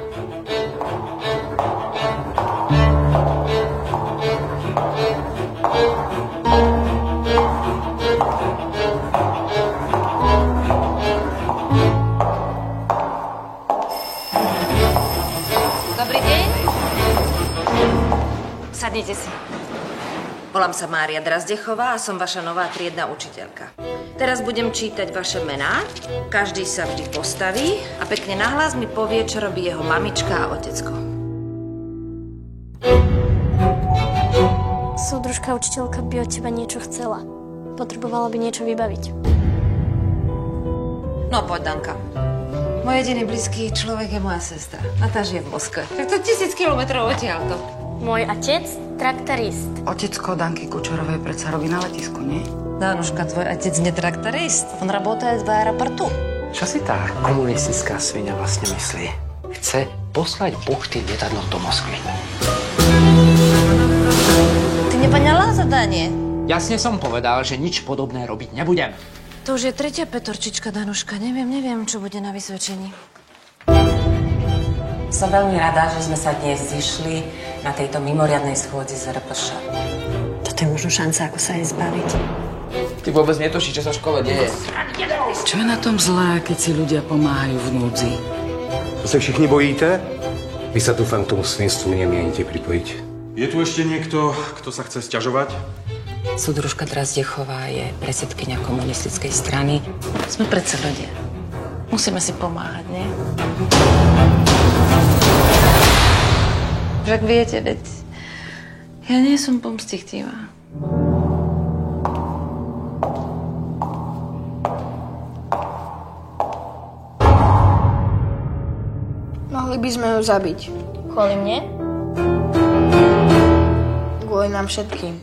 Dobrý deň. Sadnite si. Volám sa Mária Drazdechová a som vaša nová triedna učiteľka. Teraz budem čítať vaše mená, každý sa vždy postaví a pekne nahlas mi povie, čo robí jeho mamička a otecko. Súdružka učiteľka by od teba niečo chcela. Potrebovala by niečo vybaviť. No poď, Danka. Môj jediný blízky človek je moja sestra. A tá žije v Moskve. Tak to 1000 kilometrov odtiaľto. Môj otec, traktorist. Otecko Danky Kučerovej predsa robí na letisku, nie? Danuška, tvoj otec nie traktorist. On работает v aeroportu. Čo si tá komunistická svinia vlastne myslí? Chce poslať pošty lietadlom do Moskvy. Ty nepoňala zadanie? Jasne som povedal, že nič podobné robiť nebudem. To už je tretia petorčička, Danuška. Neviem, čo bude na vysvedčení. Som veľmi rada, že sme sa dnes zišli na tejto mimoriadnej schôdzi z RPŠ. Toto je možno šanca, ako sa jej zbaviť. Ty vôbec netušíš, čo sa v škole deje. Čo je na tom zlé, keď si ľudia pomáhajú v núdzi? To sa všichni bojíte? Vy sa dúfam k tomu svinstvu nemienite pripojiť. Je tu ešte niekto, kto sa chce sťažovať? Súdružka Drazdechová je predsedkyňa komunistickej strany. Sme predsa ľudia. Musíme si pomáhať, nie? Však viete, veď ja nie som pomstichtivá. Mohli by sme ju zabiť. Kvôli mne? Kvôli nám všetkým.